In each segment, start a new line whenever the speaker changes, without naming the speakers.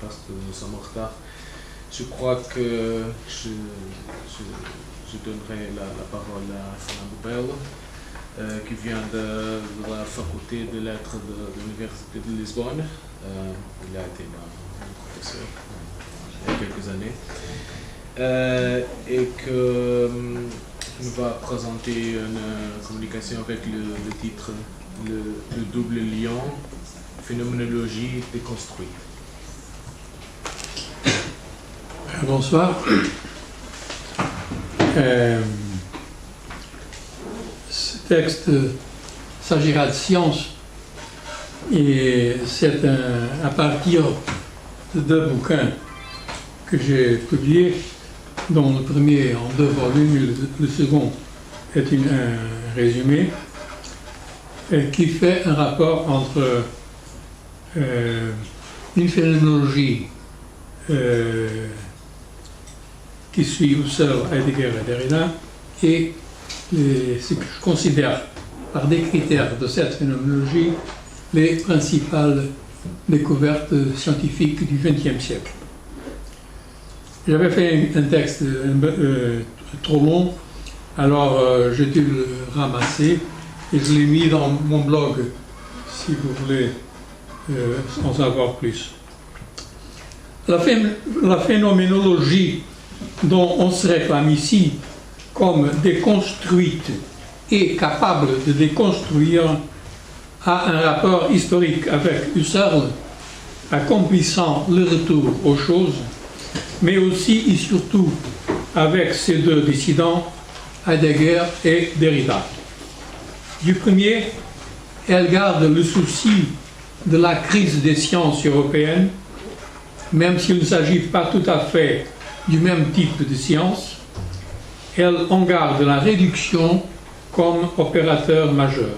parce que nous sommes en retard. Je crois que je donnerai la parole à Fernando Belo, qui vient de la faculté de lettres de l'Université de Lisbonne. Il a été mon professeur il y a quelques années. Et que nous va présenter une communication avec le titre le double lion, phénoménologie déconstruite.
Bonsoir. Ce texte s'agira de science et c'est à partir de deux bouquins que j'ai publiés, dont le premier en 2 volumes, le second est un résumé, qui fait un rapport entre une phénoménologie qui suit Husserl, Heidegger et Derrida, et ce que je considère par des critères de cette phénoménologie les principales découvertes scientifiques du XXe siècle. J'avais fait un texte trop long, alors j'ai dû le ramasser et je l'ai mis dans mon blog, si vous voulez en savoir plus. La phénoménologie dont on se réclame ici comme déconstruite et capable de déconstruire a un rapport historique avec Husserl, accomplissant le retour aux choses, mais aussi et surtout avec ces deux dissidents, Heidegger et Derrida. Du premier, elle garde le souci de la crise des sciences européennes, même s'il ne s'agit pas tout à fait du même type de science. Elle en garde la réduction comme opérateur majeur.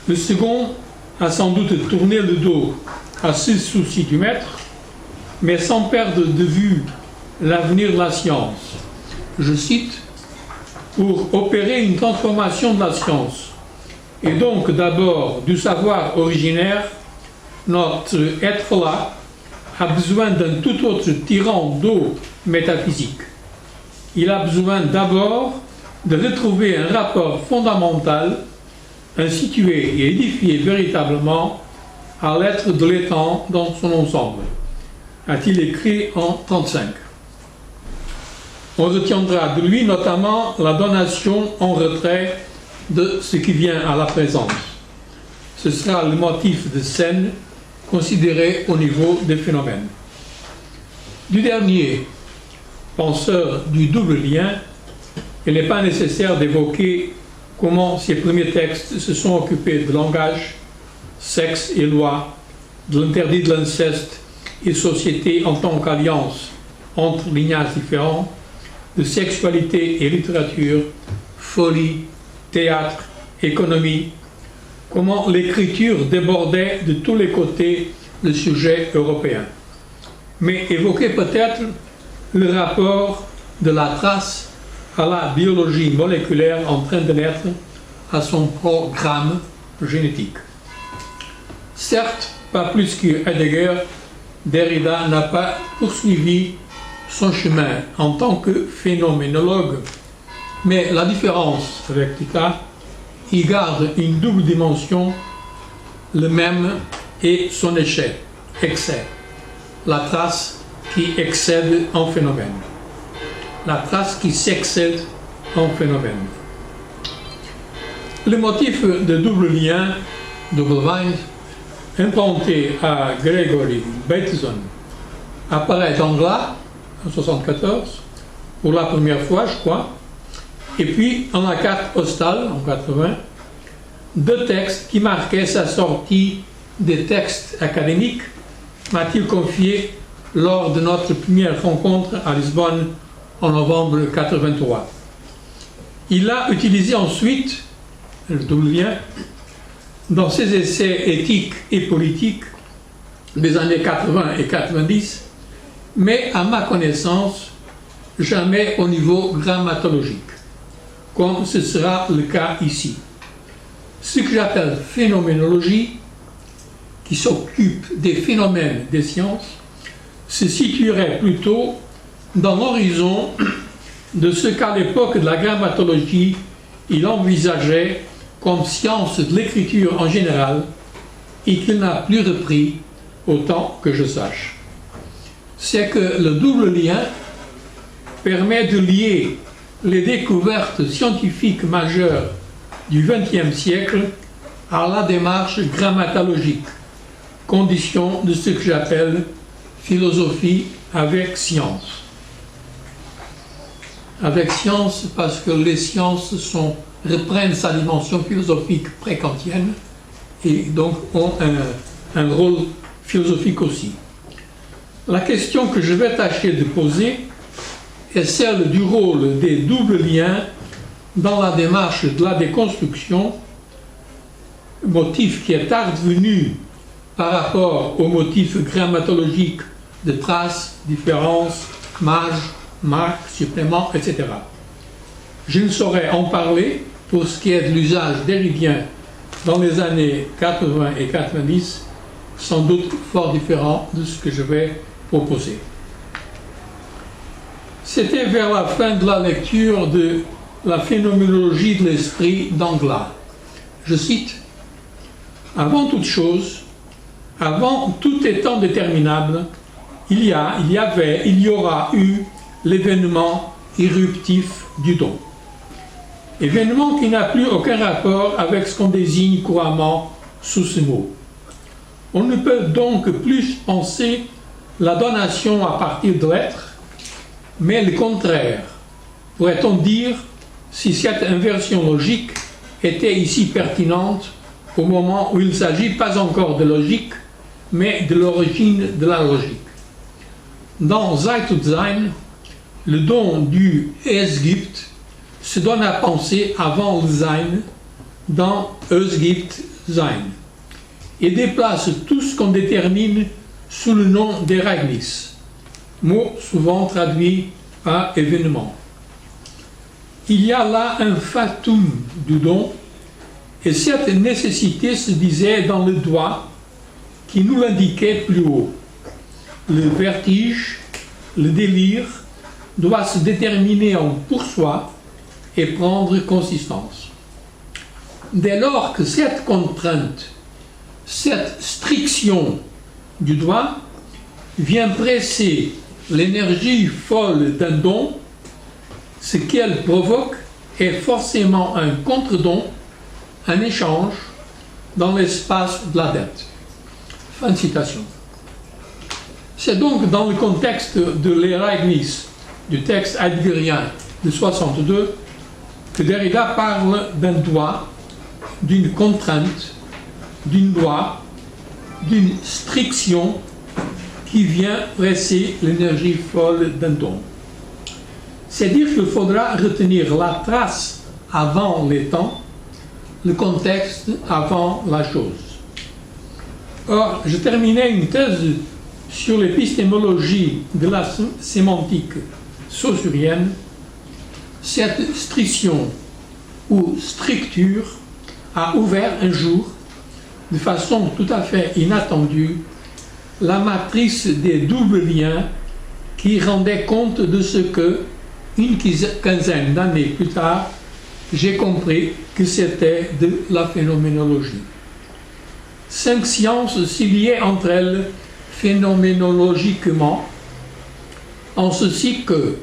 Le second a sans doute tourné le dos à ce souci du maître, mais sans perdre de vue l'avenir de la science. Je cite, « Pour opérer une transformation de la science, et donc d'abord du savoir originaire, notre être-là a besoin d'un tout autre tirant d'eau métaphysique. Il a besoin d'abord de retrouver un rapport fondamental, institué et édifié véritablement à l'être de l'étang dans son ensemble », a-t-il écrit en 1935. On retiendra de lui notamment la donation en retrait de ce qui vient à la présence. Ce sera le motif de scène considéré au niveau des phénomènes. Du dernier, penseur du double lien, il n'est pas nécessaire d'évoquer comment ces premiers textes se sont occupés de langage, sexe et loi, de l'interdit de l'inceste et société en tant qu'alliance entre lignages différents, de sexualité et littérature, folie, théâtre, économie, comment l'écriture débordait de tous les côtés le sujet européen. Mais évoquer peut-être le rapport de la trace à la biologie moléculaire en train de naître, à son programme génétique. Certes, pas plus que Heidegger, Derrida n'a pas poursuivi son chemin en tant que phénoménologue, mais la différence avec Tika, il garde une double dimension, le même et son excès, la trace qui excède en phénomène, la trace qui s'excède en phénomène. Le motif de double lien, double bind, implanté à Gregory Bateson, apparaît en là, en 1974, pour la première fois, je crois, et puis en la carte postale, en 1980, 2 textes qui marquaient sa sortie des textes académiques, m'a-t-il confié lors de notre première rencontre à Lisbonne en novembre 1983. Il l'a utilisé ensuite, le double lien, dans ses essais éthiques et politiques des années 80 et 90, mais à ma connaissance, jamais au niveau grammatologique, comme ce sera le cas ici. Ce que j'appelle phénoménologie, qui s'occupe des phénomènes des sciences, se situerait plutôt dans l'horizon de ce qu'à l'époque de la grammatologie, il envisageait comme science de l'écriture en général et qu'il n'a plus repris autant que je sache. C'est que le double lien permet de lier les découvertes scientifiques majeures du XXe siècle à la démarche grammatologique, condition de ce que j'appelle philosophie avec science. Avec science parce que les sciences reprennent sa dimension philosophique pré-kantienne et donc ont un rôle philosophique aussi. La question que je vais tâcher de poser est celle du rôle des doubles liens dans la démarche de la déconstruction, motif qui est advenu par rapport au motif grammatologique de traces, différences, marques, suppléments, etc. Je ne saurais en parler pour ce qui est de l'usage déridien dans les années 80 et 90, sans doute fort différent de ce que je vais proposer. C'était vers la fin de la lecture de la phénoménologie de l'esprit d'Anglas. Je cite: « Avant toute chose, avant tout étant déterminable, il y aura eu l'événement irruptif du don. Événement qui n'a plus aucun rapport avec ce qu'on désigne couramment sous ce mot. On ne peut donc plus penser la donation à partir de l'être, mais le contraire, pourrait-on dire, si cette inversion logique était ici pertinente au moment où il ne s'agit pas encore de logique, mais de l'origine de la logique. Dans Sein und Sein, le don du Es gibt se donne à penser avant le Sein, dans Es gibt Sein, et déplace tout ce qu'on détermine sous le nom d'Ereignis, mot souvent traduit par événement. Il y a là un fatum du don, et cette nécessité se disait dans le doigt qui nous l'indiquait plus haut. Le vertige, le délire, doit se déterminer en pour soi et prendre consistance. Dès lors que cette contrainte, cette striction du doigt vient presser l'énergie folle d'un don, ce qu'elle provoque est forcément un contre-don, un échange dans l'espace de la dette. » Fin de citation. C'est donc dans le contexte de l'Ereignis, du texte heideggerien de 62, que Derrida parle d'un doigt, d'une contrainte, d'une loi, d'une striction qui vient presser l'énergie folle d'un don. C'est dire qu'il faudra retenir la trace avant les temps, le contexte avant la chose. Or, je terminais une thèse sur l'épistémologie de la sémantique saussurienne. Cette striction ou stricture a ouvert un jour, de façon tout à fait inattendue, la matrice des doubles liens qui rendait compte de ce que, une quinzaine d'années plus tard, j'ai compris que c'était de la phénoménologie. 5 sciences s'y liaient entre elles phénoménologiquement, en ceci que,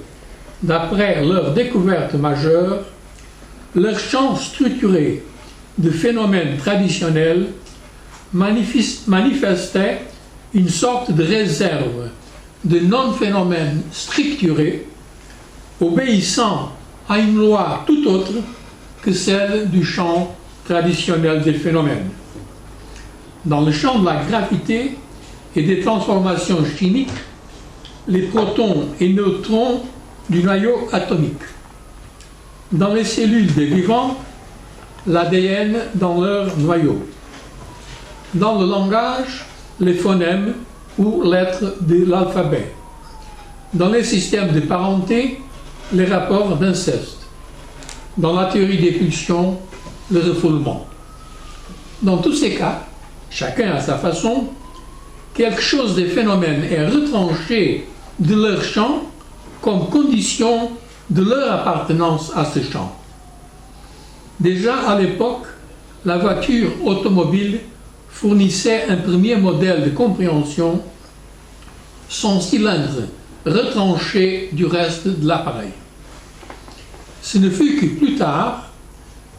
d'après leur découverte majeure, leur champ structuré de phénomènes traditionnels manifestait une sorte de réserve de non-phénomènes structurés, obéissant à une loi tout autre que celle du champ traditionnel des phénomènes. Dans le champ de la gravité et des transformations chimiques, les protons et neutrons du noyau atomique. Dans les cellules des vivants, l'ADN dans leur noyau. Dans le langage, les phonèmes ou lettres de l'alphabet. Dans les systèmes de parenté, les rapports d'inceste. Dans la théorie des pulsions, le refoulement. Dans tous ces cas, chacun à sa façon, quelque chose des phénomènes est retranché de leur champ comme condition de leur appartenance à ce champ. Déjà à l'époque, la voiture automobile fournissait un premier modèle de compréhension, son cylindre retranché du reste de l'appareil. Ce ne fut que plus tard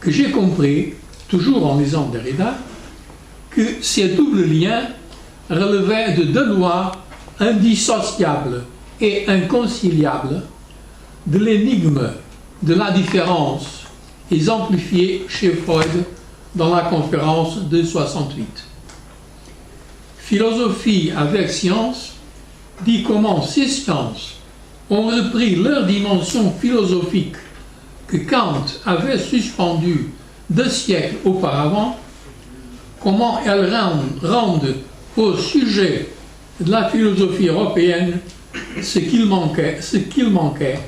que j'ai compris, toujours en lisant Derrida, que ces doubles liens relevaient de deux lois indissociables et inconciliables de l'énigme de la différence exemplifiée chez Freud dans la conférence de 68. Philosophie avec science dit comment ces sciences ont repris leur dimension philosophique que Kant avait suspendue 2 siècles auparavant, comment elles rendent au sujet de la philosophie européenne ce qu'il manquait,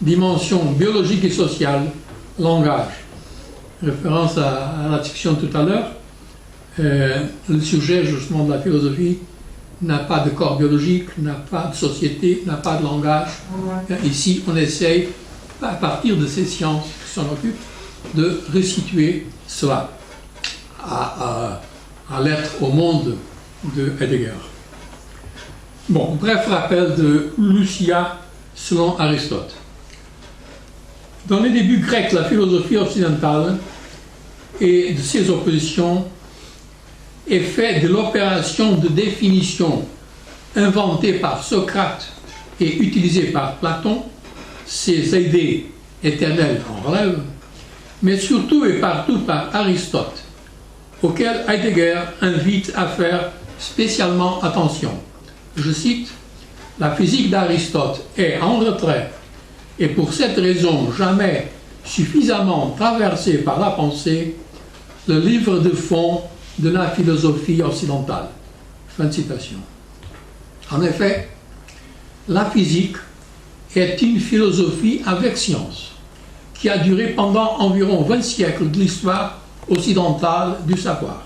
dimension biologique et sociale, langage. Référence à la discussion tout à l'heure, le sujet justement de la philosophie n'a pas de corps biologique, n'a pas de société, n'a pas de langage. Ici, on essaye, à partir de ces sciences qui s'en occupent, de restituer cela à l'être, au monde de Heidegger. Bon, bref rappel de Lucia selon Aristote. Dans les débuts grecs, la philosophie occidentale et de ses oppositions est faite de l'opération de définition inventée par Socrate et utilisée par Platon, ses idées éternelles en relève, mais surtout et partout par Aristote, auquel Heidegger invite à faire spécialement attention. Je cite, « La physique d'Aristote est en retrait et pour cette raison jamais suffisamment traversée par la pensée, le livre de fond de la philosophie occidentale. » Fin de citation. En effet, la physique est une philosophie avec science qui a duré pendant environ 20 siècles de l'histoire occidentale du savoir.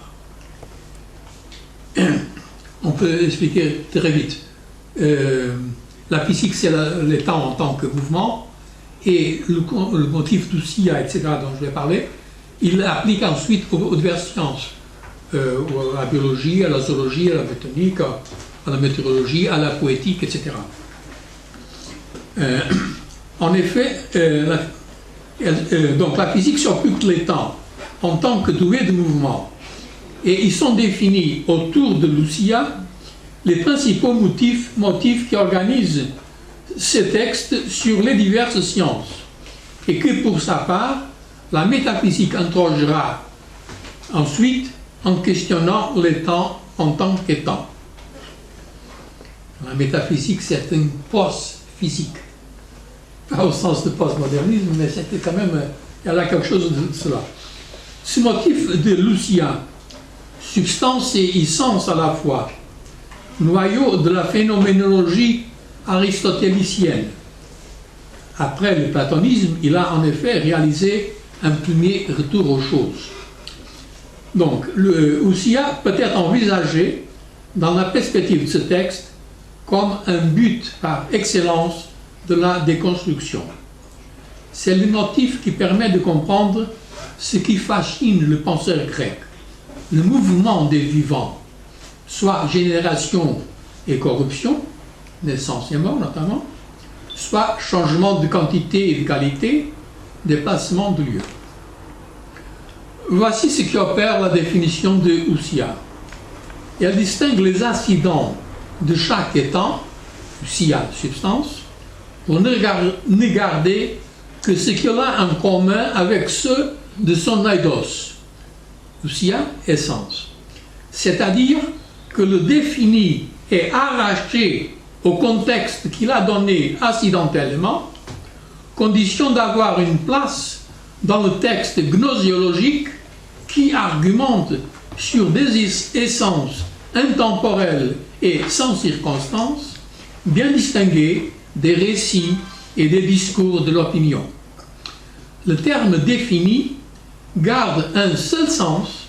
On peut expliquer très vite. La physique, c'est le temps en tant que mouvement, et le motif d'Usia, etc., dont je vais parler, il l'applique ensuite aux diverses sciences, à la biologie, à la zoologie, à la botanique, à la météorologie, à la poétique, etc. En effet, donc la physique s'occupe les temps en tant que douée de mouvement, et ils sont définis autour de Lucia les principaux motifs qui organisent ces textes sur les diverses sciences, et que pour sa part, la métaphysique interrogera ensuite en questionnant les temps en tant qu'étant. La métaphysique, c'est une post-physique, pas au sens de postmodernisme, mais c'était quand même, il y a quelque chose de cela. Ce motif de Lucia, substance et essence à la fois, noyau de la phénoménologie aristotélicienne. Après le platonisme, il a en effet réalisé un premier retour aux choses. Donc, Lucia peut être envisagé dans la perspective de ce texte comme un but par excellence de la déconstruction. C'est le motif qui permet de comprendre ce qui fascine le penseur grec, le mouvement des vivants, soit génération et corruption, naissance et mort notamment, soit changement de quantité et de qualité, déplacement de lieu. Voici ce qui opère la définition de Lucia. Elle distingue les incidents de chaque étant, Lucia, substance, pour ne garder que ce qu'elle a en commun avec ceux de son eidos, Lucia, essence. C'est-à-dire que le défini est arraché au contexte qu'il a donné accidentellement, condition d'avoir une place dans le texte gnoséologique qui argumente sur des essences intemporelles et sans circonstance, bien distinguées des récits et des discours de l'opinion. Le terme défini garde un seul sens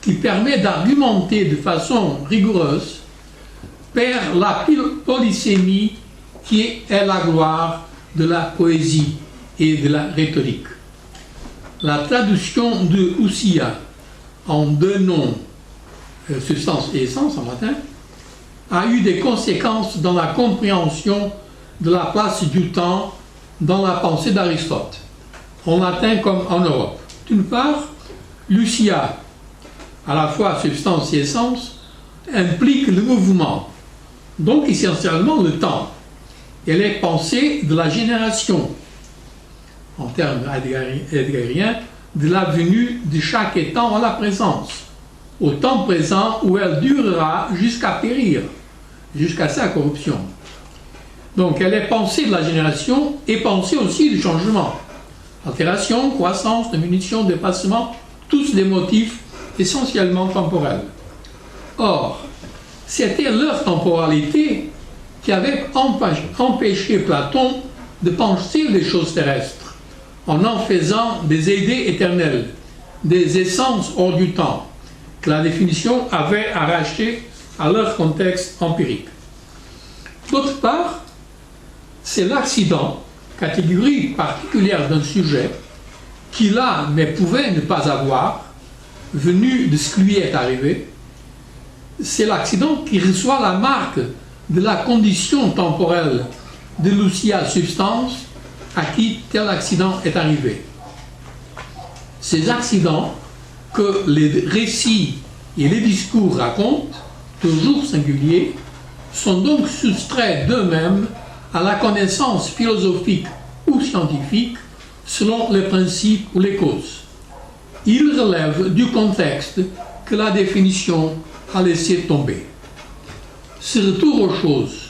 qui permet d'argumenter de façon rigoureuse perd la polysémie qui est la gloire de la poésie et de la rhétorique. La traduction de Ousia en deux noms, substance et essence en latin, a eu des conséquences dans la compréhension de la place du temps dans la pensée d'Aristote, en latin comme en Europe. D'une part, Lucia, à la fois substance et essence, implique le mouvement, donc essentiellement le temps. Elle est pensée de la génération, en termes heideggeriens, de la venue de chaque étant à la présence, au temps présent où elle durera jusqu'à périr, jusqu'à sa corruption. Donc elle est pensée de la génération et pensée aussi du changement. Altération, croissance, diminution, dépassement, tous des motifs essentiellement temporels. Or, c'était leur temporalité qui avait empêché Platon de penser les choses terrestres, en faisant des idées éternelles, des essences hors du temps, que la définition avait arrachées à leur contexte empirique. D'autre part, c'est l'accident, catégorie particulière d'un sujet, qu'il a mais pouvait ne pas avoir, venu de ce qui lui est arrivé. C'est l'accident qui reçoit la marque de la condition temporelle de Lucia substance à qui tel accident est arrivé. Ces accidents que les récits et les discours racontent, toujours singuliers, sont donc soustraits d'eux-mêmes à la connaissance philosophique ou scientifique selon les principes ou les causes. Ils relèvent du contexte que la définition a laissé tomber. Ce retour aux choses,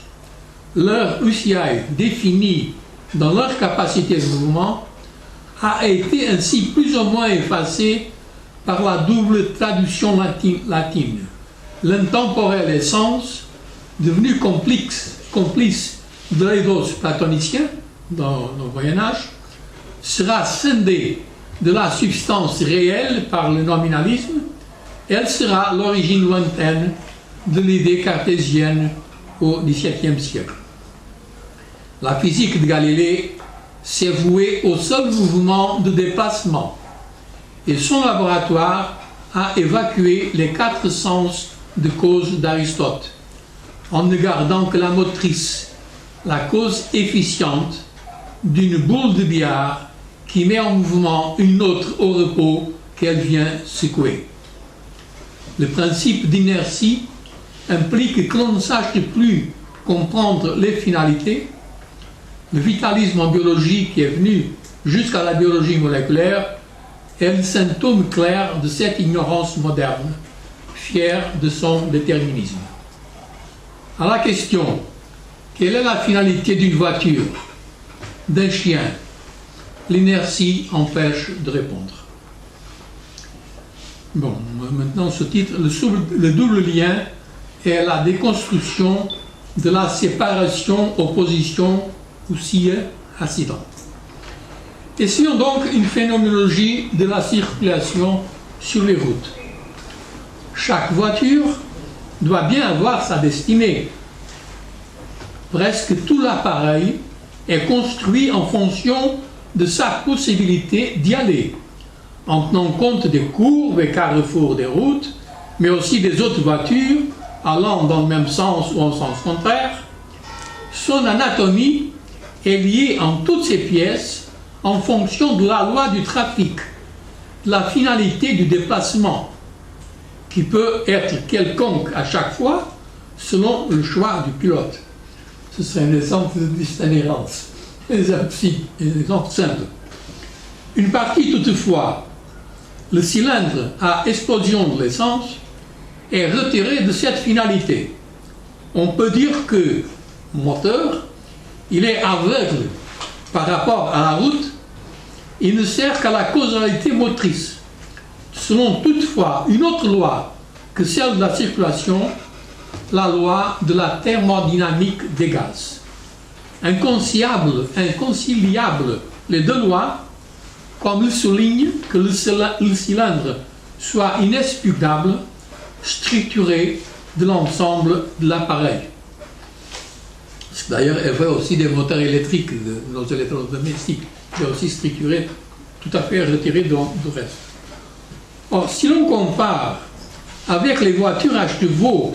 leur usiae définie dans leur capacité de mouvement, a été ainsi plus ou moins effacé par la double traduction latine. L'intemporelle essence, devenue complice de l'éthos platonicien dans le Moyen-Âge, sera scindée de la substance réelle par le nominalisme. Elle sera l'origine lointaine de l'idée cartésienne au XVIIe siècle. La physique de Galilée s'est vouée au seul mouvement de déplacement et son laboratoire a évacué les 4 sens de cause d'Aristote en ne gardant que la motrice, la cause efficiente d'une boule de billard qui met en mouvement une autre au repos qu'elle vient secouer. Le principe d'inertie implique que l'on ne sache plus comprendre les finalités. Le vitalisme en biologie qui est venu jusqu'à la biologie moléculaire est le symptôme clair de cette ignorance moderne, fière de son déterminisme. À la question « Quelle est la finalité d'une voiture, d'un chien ?» l'inertie empêche de répondre. Bon, maintenant ce titre, le double lien est la déconstruction de la séparation, opposition ou accident. Essayons donc une phénoménologie de la circulation sur les routes. Chaque voiture doit bien avoir sa destinée. Presque tout l'appareil est construit en fonction de sa possibilité d'y aller, en tenant compte des courbes et carrefours des routes, mais aussi des autres voitures allant dans le même sens ou en sens contraire. Son anatomie est liée en toutes ses pièces en fonction de la loi du trafic, de la finalité du déplacement, qui peut être quelconque à chaque fois selon le choix du pilote. Ce serait un exemple de dystannérance. Un exemple simple. Une partie toutefois, le cylindre à explosion de l'essence, est retiré de cette finalité. On peut dire que le moteur, il est aveugle par rapport à la route, il ne sert qu'à la causalité motrice. Selon toutefois une autre loi que celle de la circulation, la loi de la thermodynamique des gaz. Inconciliables les deux lois, comme il souligne que le cylindre soit inexpugnable, structuré de l'ensemble de l'appareil. D'ailleurs, elle fait aussi des moteurs électriques de nos électrodomestiques, qui est aussi structuré, tout à fait retiré du reste. Or, si l'on compare avec les voitures à chevaux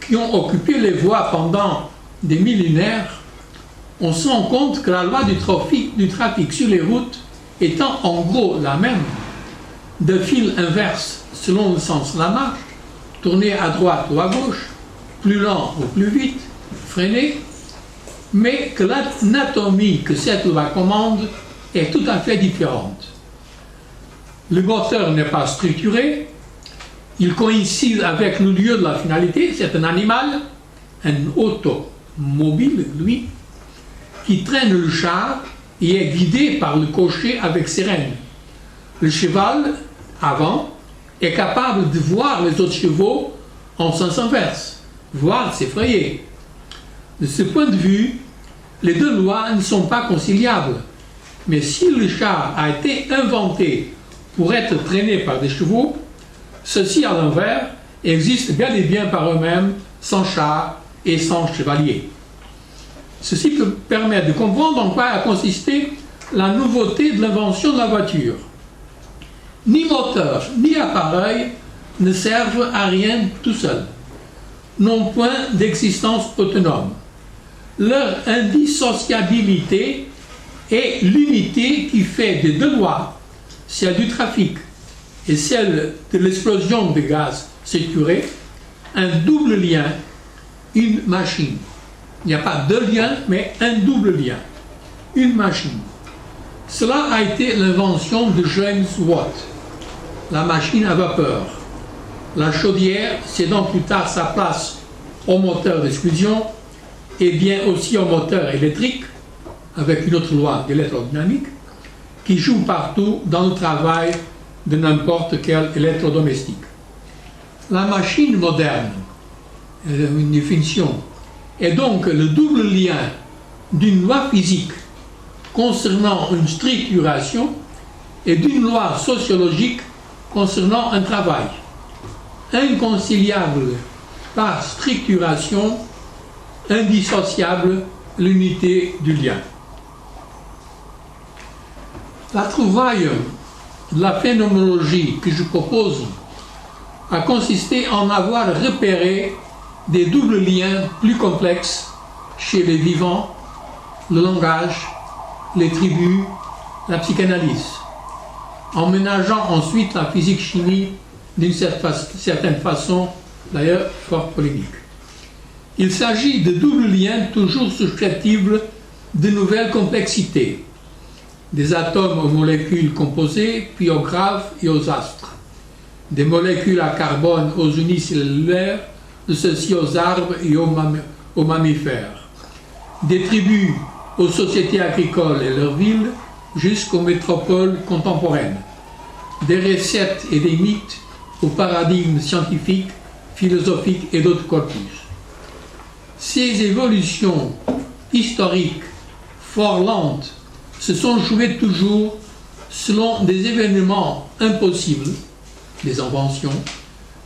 qui ont occupé les voies pendant des millénaires, on se rend compte que la loi du trafic sur les routes étant en gros la même, de fil inverse selon le sens de la marche, tourner à droite ou à gauche, plus lent ou plus vite, freiner, mais que l'anatomie que cette loi commande est tout à fait différente. Le moteur n'est pas structuré, il coïncide avec le lieu de la finalité, c'est un animal, un automobile, lui, qui traîne le char et est guidé par le cocher avec ses rênes. Le cheval, avant, est capable de voir les autres chevaux en sens inverse, voire s'effrayer. De ce point de vue, les deux lois ne sont pas conciliables. Mais si le char a été inventé pour être traîné par des chevaux, ceux-ci, à l'envers, existent bien et bien par eux-mêmes, sans char et sans chevalier. Ceci peut permettre de comprendre en quoi a consisté la nouveauté de l'invention de la voiture. Ni moteur, ni appareil ne servent à rien tout seuls, n'ont point d'existence autonome. Leur indissociabilité est l'unité qui fait des deux lois, celle du trafic et celle de l'explosion de gaz saturé, un double lien, une machine. Il n'y a pas deux liens, mais un double lien, une machine. Cela a été l'invention de James Watt, la machine à vapeur. La chaudière cédant plus tard sa place au moteur d'exclusion et bien aussi au moteur électrique, avec une autre loi d'électrodynamique, qui joue partout dans le travail de n'importe quel électrodomestique. La machine moderne, une définition, est donc le double lien d'une loi physique concernant une structuration et d'une loi sociologique concernant un travail, inconciliable par structuration, indissociable l'unité du lien. La trouvaille de la phénoménologie que je propose a consisté en avoir repéré des doubles liens plus complexes chez les vivants, le langage, les tribus, la psychanalyse, en ménageant ensuite la physique-chimie d'une certaine façon, d'ailleurs fort polémique. Il s'agit de doubles liens toujours susceptibles de nouvelles complexités, des atomes aux molécules composées, puis aux graves et aux astres, des molécules à carbone aux unicellulaires, de ceux-ci aux arbres et aux mammifères, des tribus aux sociétés agricoles et leurs villes jusqu'aux métropoles contemporaines, des recettes et des mythes aux paradigmes scientifiques, philosophiques et d'autres corpus. Ces évolutions historiques fort lentes se sont jouées toujours selon des événements impossibles, des inventions,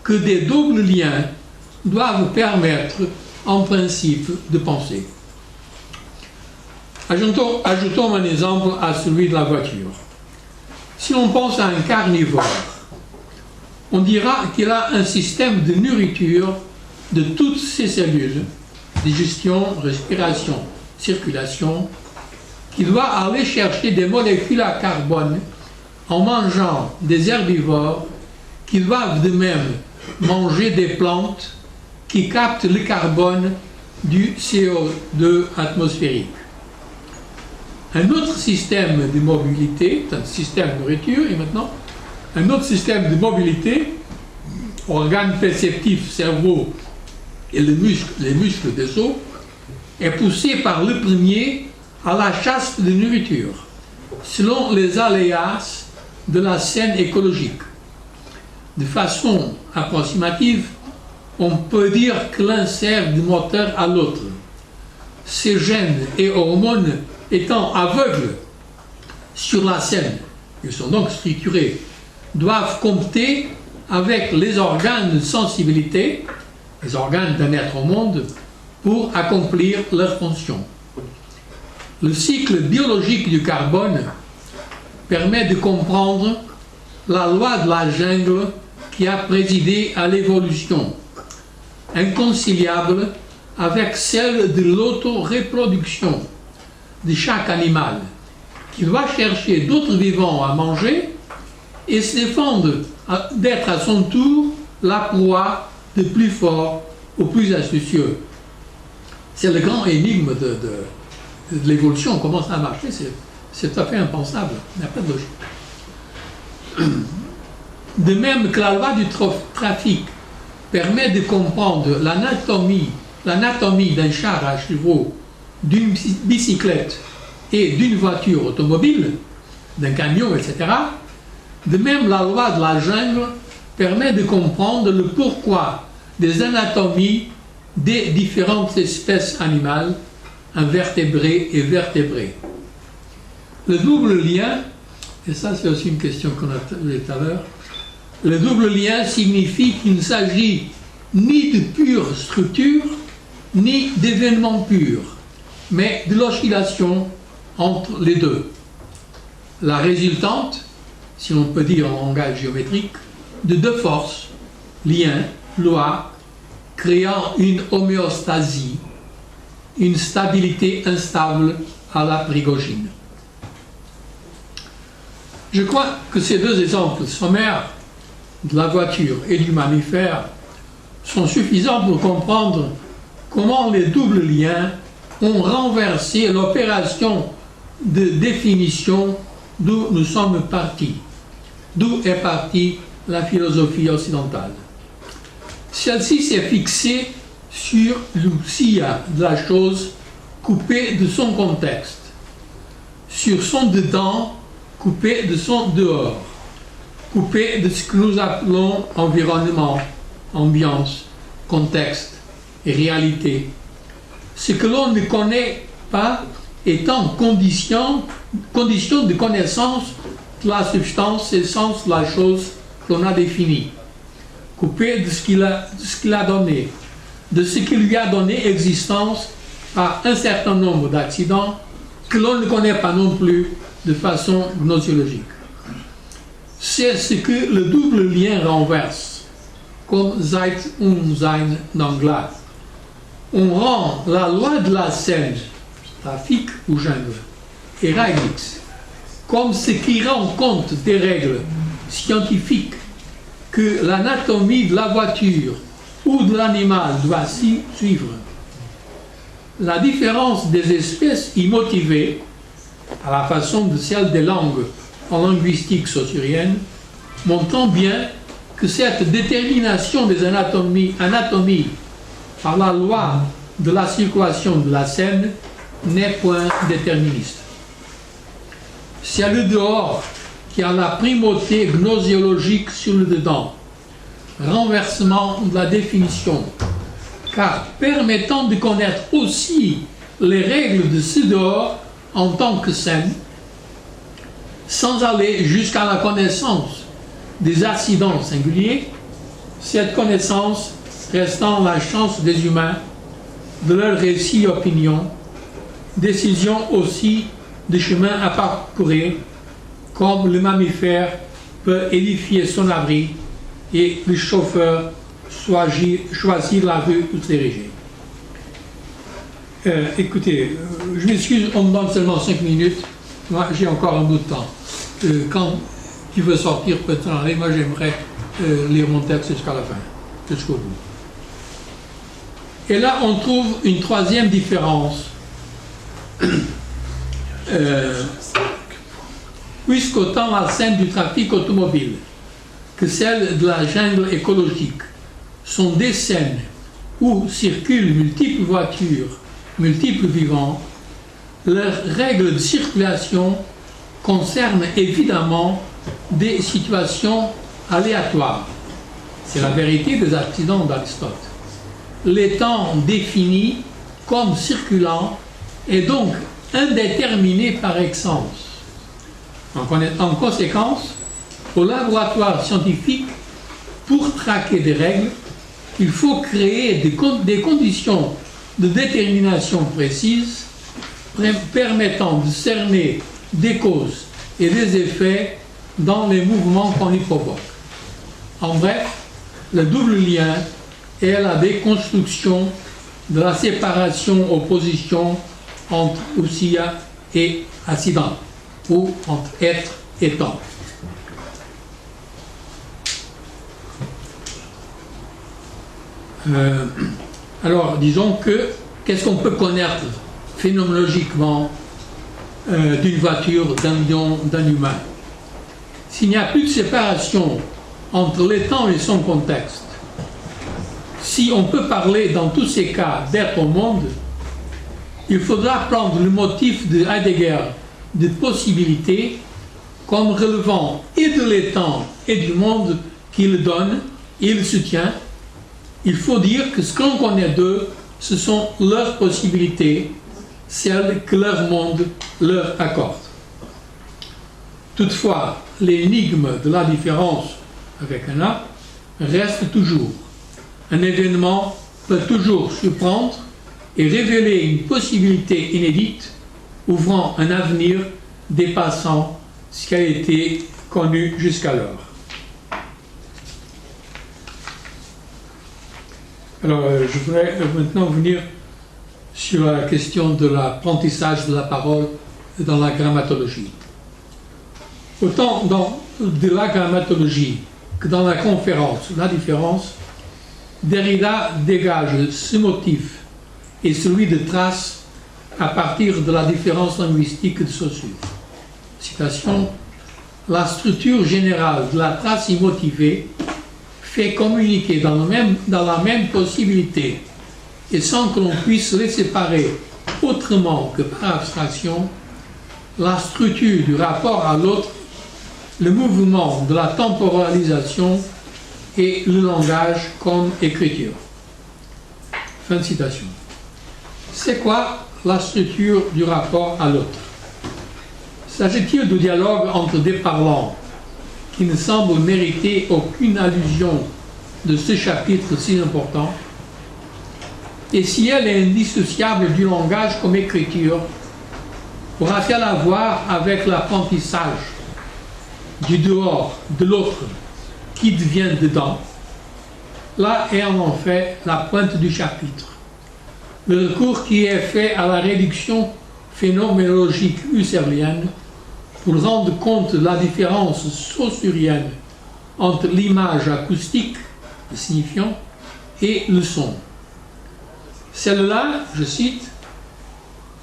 que des doubles liens doivent permettre en principe de penser. Ajoutons un exemple à celui de la voiture. Si l'on pense à un carnivore, on dira qu'il a un système de nourriture de toutes ses cellules, digestion, respiration, circulation, qui doit aller chercher des molécules à carbone en mangeant des herbivores qui doivent de même manger des plantes qui captent le carbone du CO2 atmosphérique. Un autre système de mobilité, un système de nourriture, et maintenant un autre système de mobilité, organes perceptifs, cerveau et les muscles des os, est poussé par le premier à la chasse de nourriture, selon les aléas de la scène écologique. De façon approximative, on peut dire que l'un sert de moteur à l'autre. Ces gènes et hormones étant aveugles sur la scène, ils sont donc structurés, doivent compter avec les organes de sensibilité, les organes d'un être au monde, pour accomplir leur fonction. Le cycle biologique du carbone permet de comprendre la loi de la jungle qui a présidé à l'évolution, inconciliable avec celle de l'autoreproduction de chaque animal, qui va chercher d'autres vivants à manger et se défendre d'être à son tour la proie du plus fort au plus astucieux. C'est le grand énigme de l'évolution. Comment ça a marché, c'est tout à fait impensable. Il n'y a pas de logique. De même que la loi du trafic permet de comprendre l'anatomie d'un char à chevaux, d'une bicyclette et d'une voiture automobile, d'un camion, etc., de même la loi de la jungle permet de comprendre le pourquoi des anatomies des différentes espèces animales, invertébrées et vertébrées. Le double lien, et ça c'est aussi une question qu'on a vue tout à l'heure, le double lien signifie qu'il ne s'agit ni de pure structure, ni d'événements purs, mais de l'oscillation entre les deux. La résultante, si on peut dire en langage géométrique, de deux forces, lien, loi, créant une homéostasie, une stabilité instable à la prigogine. Je crois que ces deux exemples sommaires de la voiture et du mammifère sont suffisants pour comprendre comment les doubles liens ont renversé l'opération de définition d'où nous sommes partis, d'où est partie la philosophie occidentale. Celle-ci s'est fixée sur l'ousia de la chose coupée de son contexte, sur son dedans coupé de son dehors, coupé de ce que nous appelons environnement, ambiance, contexte et réalité. Ce que l'on ne connaît pas étant condition de connaissance de la substance, essence de la chose qu'on a définie, coupé de ce qu'il a donné, de ce qui lui a donné existence par un certain nombre d'accidents que l'on ne connaît pas non plus de façon gnoséologique. C'est ce que le double lien renverse, comme Zeit und Sein d'Anglas. On rend la loi de la scène, trafic ou jungle, et Reignix, comme ce qui rend compte des règles scientifiques que l'anatomie de la voiture ou de l'animal doit suivre. La différence des espèces immotivées, à la façon de celle des langues en linguistique saussurienne, montrant bien que cette détermination des anatomies par la loi de la circulation de la scène n'est point déterministe. C'est le dehors qui a la primauté gnoséologique sur le dedans, renversement de la définition, car permettant de connaître aussi les règles de ce dehors en tant que scène, sans aller jusqu'à la connaissance des accidents singuliers, cette connaissance restant la chance des humains, de leur récit et opinion, décision aussi de chemin à parcourir, comme le mammifère peut édifier son abri et le chauffeur choisir la rue où se diriger. Écoutez, je m'excuse, on me donne seulement 5 minutes. Moi, j'ai encore un bout de temps. Quand tu veux sortir, peut-être en aller. Moi, j'aimerais lire mon texte jusqu'à la fin, jusqu'au bout. Et là, on trouve une troisième différence. Puisqu'autant la scène du trafic automobile que celle de la jungle écologique sont des scènes où circulent multiples voitures, multiples vivants, leurs règles de circulation concernent évidemment des situations aléatoires. C'est la vérité des accidents d'Aristote. L'étant défini comme circulant est donc indéterminé par essence. En conséquence, au laboratoire scientifique, pour traquer des règles, il faut créer des conditions de détermination précise permettant de cerner des causes et des effets dans les mouvements qu'on y provoque. En bref, le double lien est la déconstruction de la séparation-opposition entre ousia et accident, ou entre être et temps. Alors, disons que, qu'est-ce qu'on peut connaître phénoménologiquement d'une voiture, d'un humain? S'il n'y a plus de séparation entre les temps et son contexte, si on peut parler dans tous ces cas d'être au monde, il faudra prendre le motif de Heidegger de possibilité comme relevant et de l'étang et du monde qu'il donne et il soutient. Il faut dire que ce qu'on connaît d'eux, ce sont leurs possibilités, celles que leur monde leur accorde. Toutefois, l'énigme de la différence avec un A reste toujours. Un événement peut toujours surprendre et révéler une possibilité inédite, ouvrant un avenir dépassant ce qui a été connu jusqu'alors. Alors, je voudrais maintenant venir sur la question de l'apprentissage de la parole dans la grammatologie. Autant de la grammatologie que dans la conférence, la différence, Derrida dégage ce motif et celui de trace à partir de la différence linguistique de Saussure. Citation: la structure générale de la trace immotivée fait communiquer dans la même possibilité et sans que l'on puisse les séparer autrement que par abstraction, la structure du rapport à l'autre, le mouvement de la temporalisation et le langage comme écriture. Fin de citation. C'est quoi la structure du rapport à l'autre? S'agit-il de dialogue entre des parlants qui ne semblent mériter aucune allusion de ce chapitre si important? Et si elle est indissociable du langage comme écriture, aura-t-elle à voir avec l'apprentissage du dehors de l'autre qui devient dedans? Là est en fait la pointe du chapitre. Le recours qui est fait à la réduction phénoménologique husserlienne pour rendre compte de la différence saussurienne entre l'image acoustique, le signifiant, et le son. Celle-là, je cite,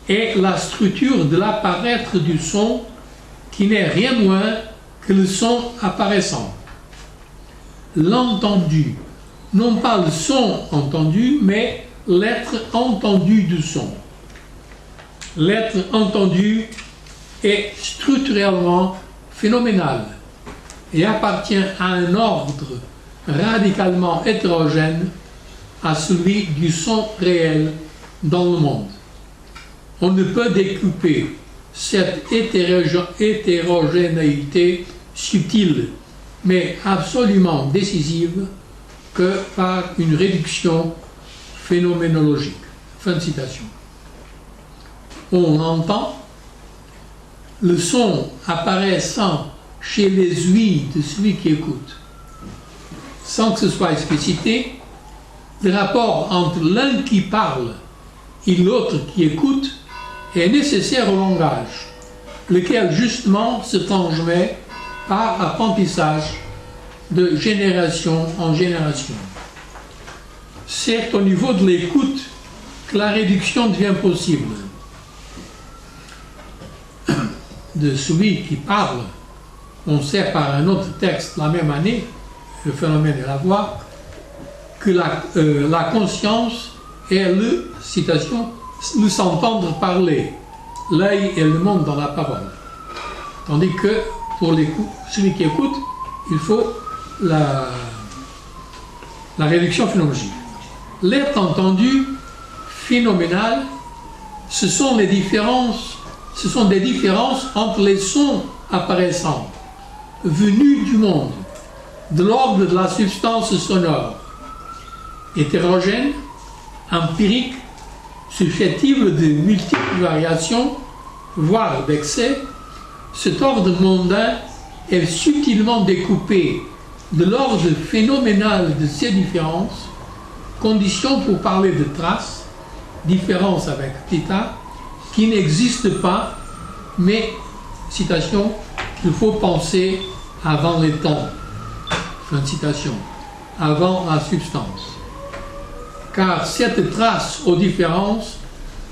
est la structure de l'apparaître du son qui n'est rien moins que le son apparaissant. L'entendu, non pas le son entendu, mais l'être entendu du son. L'être entendu est structurellement phénoménal et appartient à un ordre radicalement hétérogène à celui du son réel dans le monde. On ne peut découper cette hétérogénéité subtile mais absolument décisive que par une réduction phénoménologique. Fin de citation. On entend le son apparaissant chez les ouïes de celui qui écoute. Sans que ce soit explicité, le rapport entre l'un qui parle et l'autre qui écoute est nécessaire au langage, lequel justement se transmet par apprentissage de génération en génération. C'est au niveau de l'écoute que la réduction devient possible. De celui qui parle, on sait par un autre texte la même année, le phénomène de la voix, que la conscience est citation, le s'entendre parler. L'œil est le monde dans la parole. Tandis que pour celui qui écoute, il faut la réduction phénoménologique. L'être entendu phénoménal, ce sont des différences entre les sons apparaissants, venus du monde, de l'ordre de la substance sonore, hétérogène, empirique susceptible de multiples variations, voire d'excès, cet ordre mondain est subtilement découpé de l'ordre phénoménal de ces différences, condition pour parler de traces, différence avec theta, qui n'existent pas, mais, citation, qu'il faut penser avant les temps. Fin de citation. Avant la substance. Car cette trace aux différences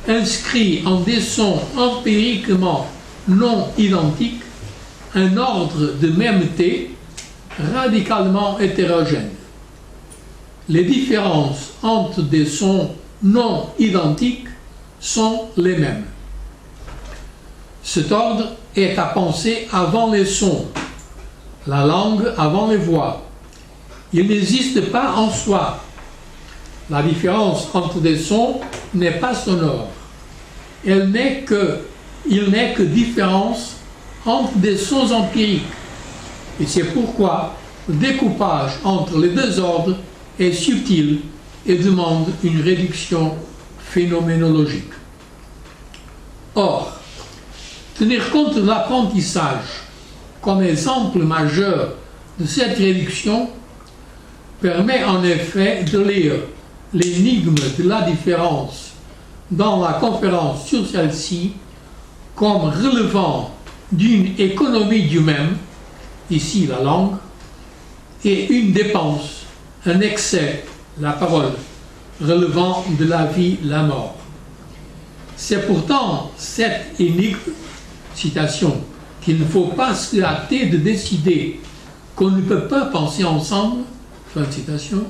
inscrit en des sons empiriquement non identiques un ordre de mêmeté radicalement hétérogène. Les différences entre des sons non identiques sont les mêmes. Cet ordre est à penser avant les sons, la langue avant les voix. Il n'existe pas en soi. La différence entre des sons n'est pas sonore. Il n'est que différence entre des sons empiriques. Et c'est pourquoi le découpage entre les deux ordres est subtil et demande une réduction phénoménologique. Or, tenir compte de l'apprentissage comme exemple majeur de cette réduction permet en effet de lire l'énigme de la différence dans la conférence sur celle-ci comme relevant d'une économie du même, ici la langue, et une dépense, un excès, la parole, relevant de la vie, la mort. C'est pourtant cette énigme, citation, qu'il ne faut pas se hâter de décider qu'on ne peut pas penser ensemble, fin de citation.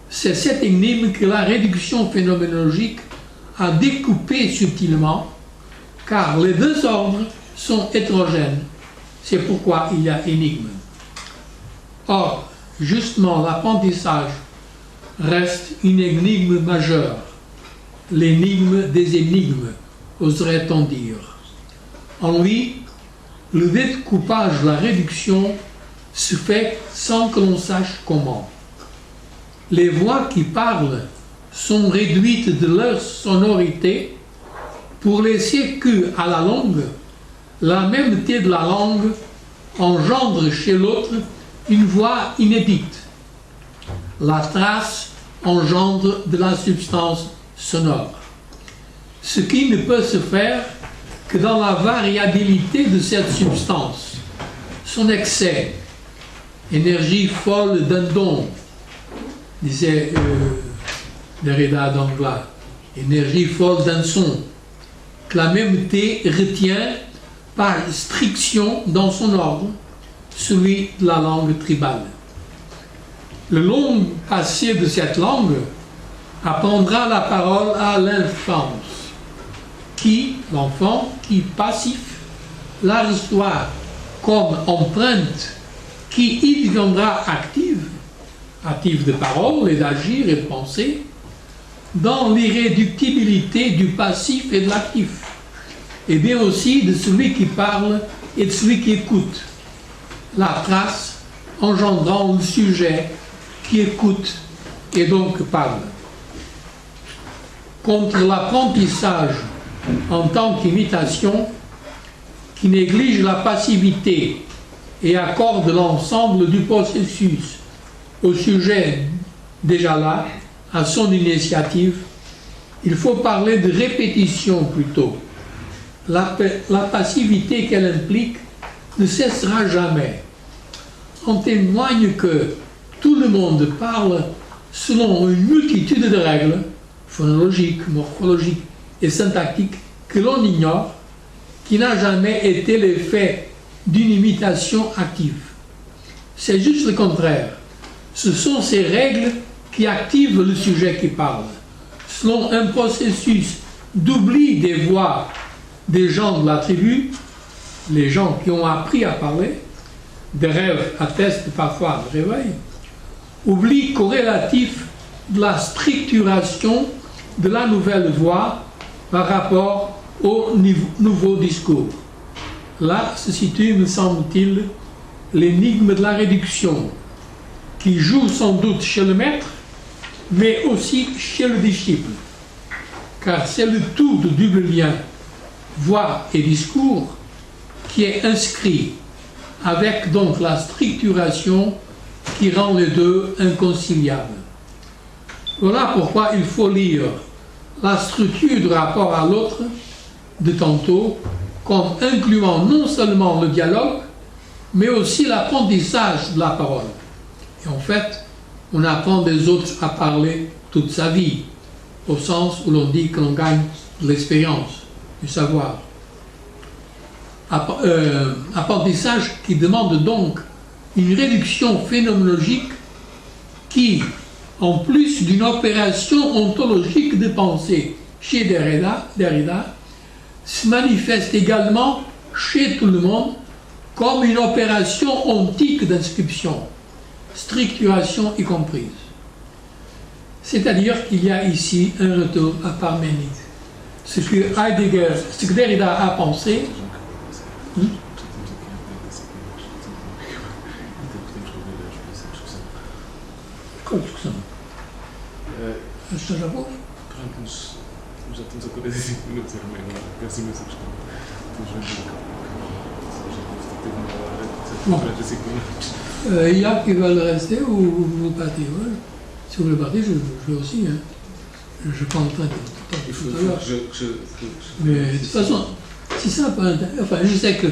C'est cette énigme que la réduction phénoménologique a découpée subtilement, car les deux ordres sont hétérogènes. C'est pourquoi il y a énigme. Or, justement, l'apprentissage reste une énigme majeure, l'énigme des énigmes, oserait-on dire. En lui, le découpage, la réduction, se fait sans que l'on sache comment. Les voix qui parlent sont réduites de leur sonorité pour laisser que, à la longue, la mêmeté de la langue engendre chez l'autre une voix inédite. La trace engendre de la substance sonore. Ce qui ne peut se faire que dans la variabilité de cette substance, son excès, énergie folle d'un don, disait Derrida d'Anglas, énergie folle d'un son, que la mêmeté retient par striction dans son ordre, celui de la langue tribale. Le long passé de cette langue apprendra la parole à l'enfance, l'enfant qui passif, la reçoit comme empreinte qui y deviendra active de parole et d'agir et de penser, dans l'irréductibilité du passif et de l'actif, et bien aussi de celui qui parle et de celui qui écoute, la trace engendrant le sujet qui écoute et donc parle. Contre l'apprentissage en tant qu'imitation, qui néglige la passivité et accorde l'ensemble du processus au sujet déjà là, à son initiative, il faut parler de répétition plutôt. La passivité qu'elle implique ne cessera jamais. En témoigne que tout le monde parle selon une multitude de règles phonologiques, morphologiques et syntactiques que l'on ignore, qui n'a jamais été l'effet d'une imitation active. C'est juste le contraire. Ce sont ces règles qui activent le sujet qui parle, selon un processus d'oubli des voix des gens de la tribu, les gens qui ont appris à parler, des rêves attestent parfois de réveil, oubli corrélatif de la structuration de la nouvelle voix par rapport au nouveau discours. Là se situe, me semble-t-il, l'énigme de la réduction, qui joue sans doute chez le maître, mais aussi chez le disciple. car c'est le tout de double lien, voix et discours, qui est inscrit, avec donc la structuration qui rend les deux inconciliables. Voilà pourquoi il faut lire la structure du rapport à l'autre de tantôt comme incluant non seulement le dialogue, mais aussi l'apprentissage de la parole. Et en fait, on apprend des autres à parler toute sa vie, au sens où l'on dit que l'on gagne de l'expérience, du savoir. Apprentissage qui demande donc une réduction phénoménologique qui, en plus d'une opération ontologique de pensée chez Derrida, se manifeste également chez tout le monde comme une opération ontique d'inscription, structuration y comprise. C'est-à-dire qu'il y a ici un retour à Parménide. Ce que Derrida a pensé,
Já estamos a 45 minutos, penso imenso que
il y a qui veulent rester ou vous partez. Ouais. Si vous voulez partir, je vais aussi. Hein. Je prends le train tout à l'heure. Mais de toute façon, si ça peut intéresser. Enfin, je sais que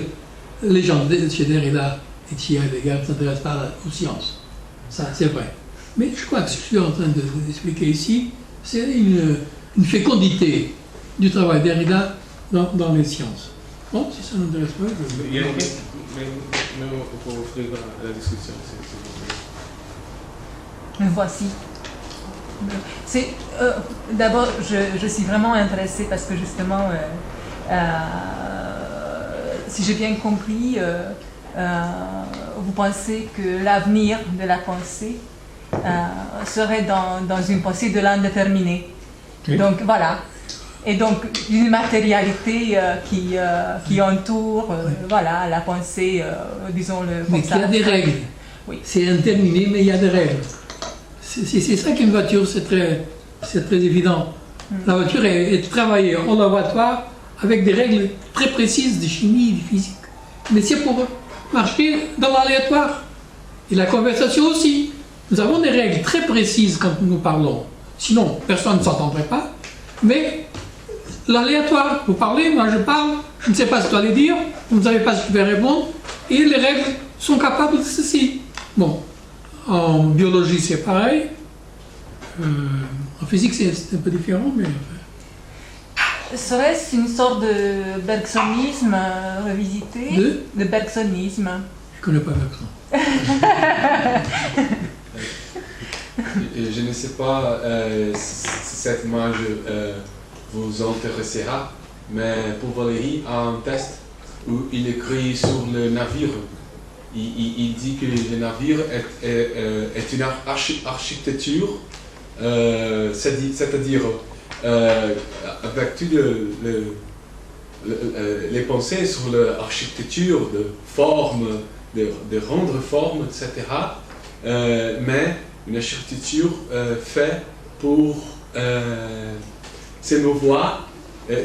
les gens de chez Derrida et de chez Heidegger ne s'intéressent pas aux sciences. Ça, c'est vrai. Mais je crois que ce que je suis en train d'expliquer ici, c'est une fécondité du travail Derrida dans les sciences. Bon, si ça n'intéresse pas, je vais...
Mais pour offrir la discussion,
Me voici. D'abord, je suis vraiment intéressée parce que justement, si j'ai bien compris, vous pensez que l'avenir de la pensée serait dans une pensée de l'indéterminé. Oui. Donc voilà. Et donc une matérialité qui entoure voilà, la pensée, disons-le comme ça.
Mais il y a des règles. Oui. C'est indéterminé, mais il y a des règles. C'est ça qu'une voiture, c'est très évident. La voiture est travaillée en laboratoire avec des règles très précises de chimie et de physique. Mais c'est pour marcher dans l'aléatoire. Et la conversation aussi. Nous avons des règles très précises quand nous parlons. Sinon, personne ne s'entendrait pas. Mais l'aléatoire, vous parlez, moi je parle, je ne sais pas ce que vous allez dire, vous ne savez pas ce que je vais répondre, et les règles sont capables de ceci. Bon, en biologie c'est pareil, en physique c'est un peu différent, mais...
Serait-ce une sorte de bergsonisme revisité? De bergsonisme.
Je ne connais pas Bergson.
Je ne sais pas si cette image vous intéressera, mais pour Valéry, un test où il écrit sur le navire, il dit que le navire est une architecture, c'est-à-dire avec toutes les pensées sur l'architecture de forme, de rendre forme, etc. Mais une architecture faite pour s'émouvoir.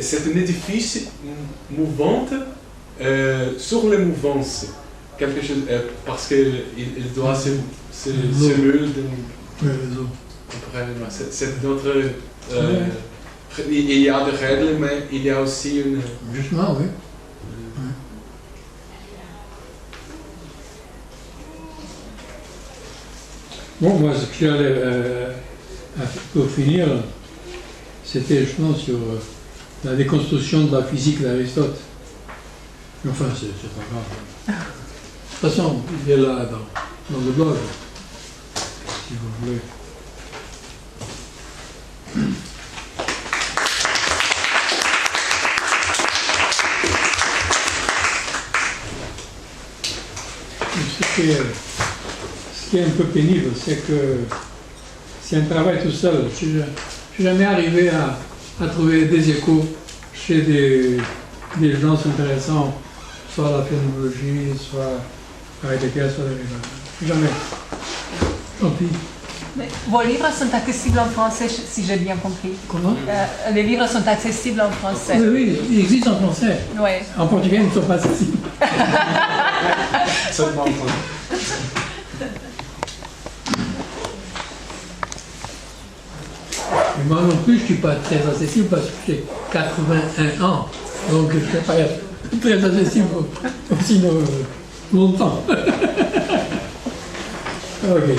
C'est un édifice mouvant sur les mouvances. Quelque chose, parce qu'il doit se mouler. C'est notre... il y a des règles, mais il y a aussi une...
Justement, oui. Bon, moi, ce que j'allais pour finir, c'était justement sur la déconstruction de la physique d'Aristote. Enfin, c'est pas grave. De toute façon, il est là dans le blog, si vous voulez. Ce qui est un peu pénible, c'est que c'est un travail tout seul. Je ne suis jamais arrivé à trouver des échos chez des gens intéressants, soit la phénoménologie, soit à Heidegger, soit Derrida. Jamais. Tant pis.
Mais vos livres sont accessibles en français, si j'ai bien compris.
Comment?
Les livres sont accessibles en français.
Oui, oui, ils existent en français.
Oui.
En portugais, ils ne sont pas accessibles.
Seulement en français.
Et moi non plus, je ne suis pas très accessible parce que j'ai 81 ans. Donc je ne peux pas être très accessible aussi longtemps. Ok.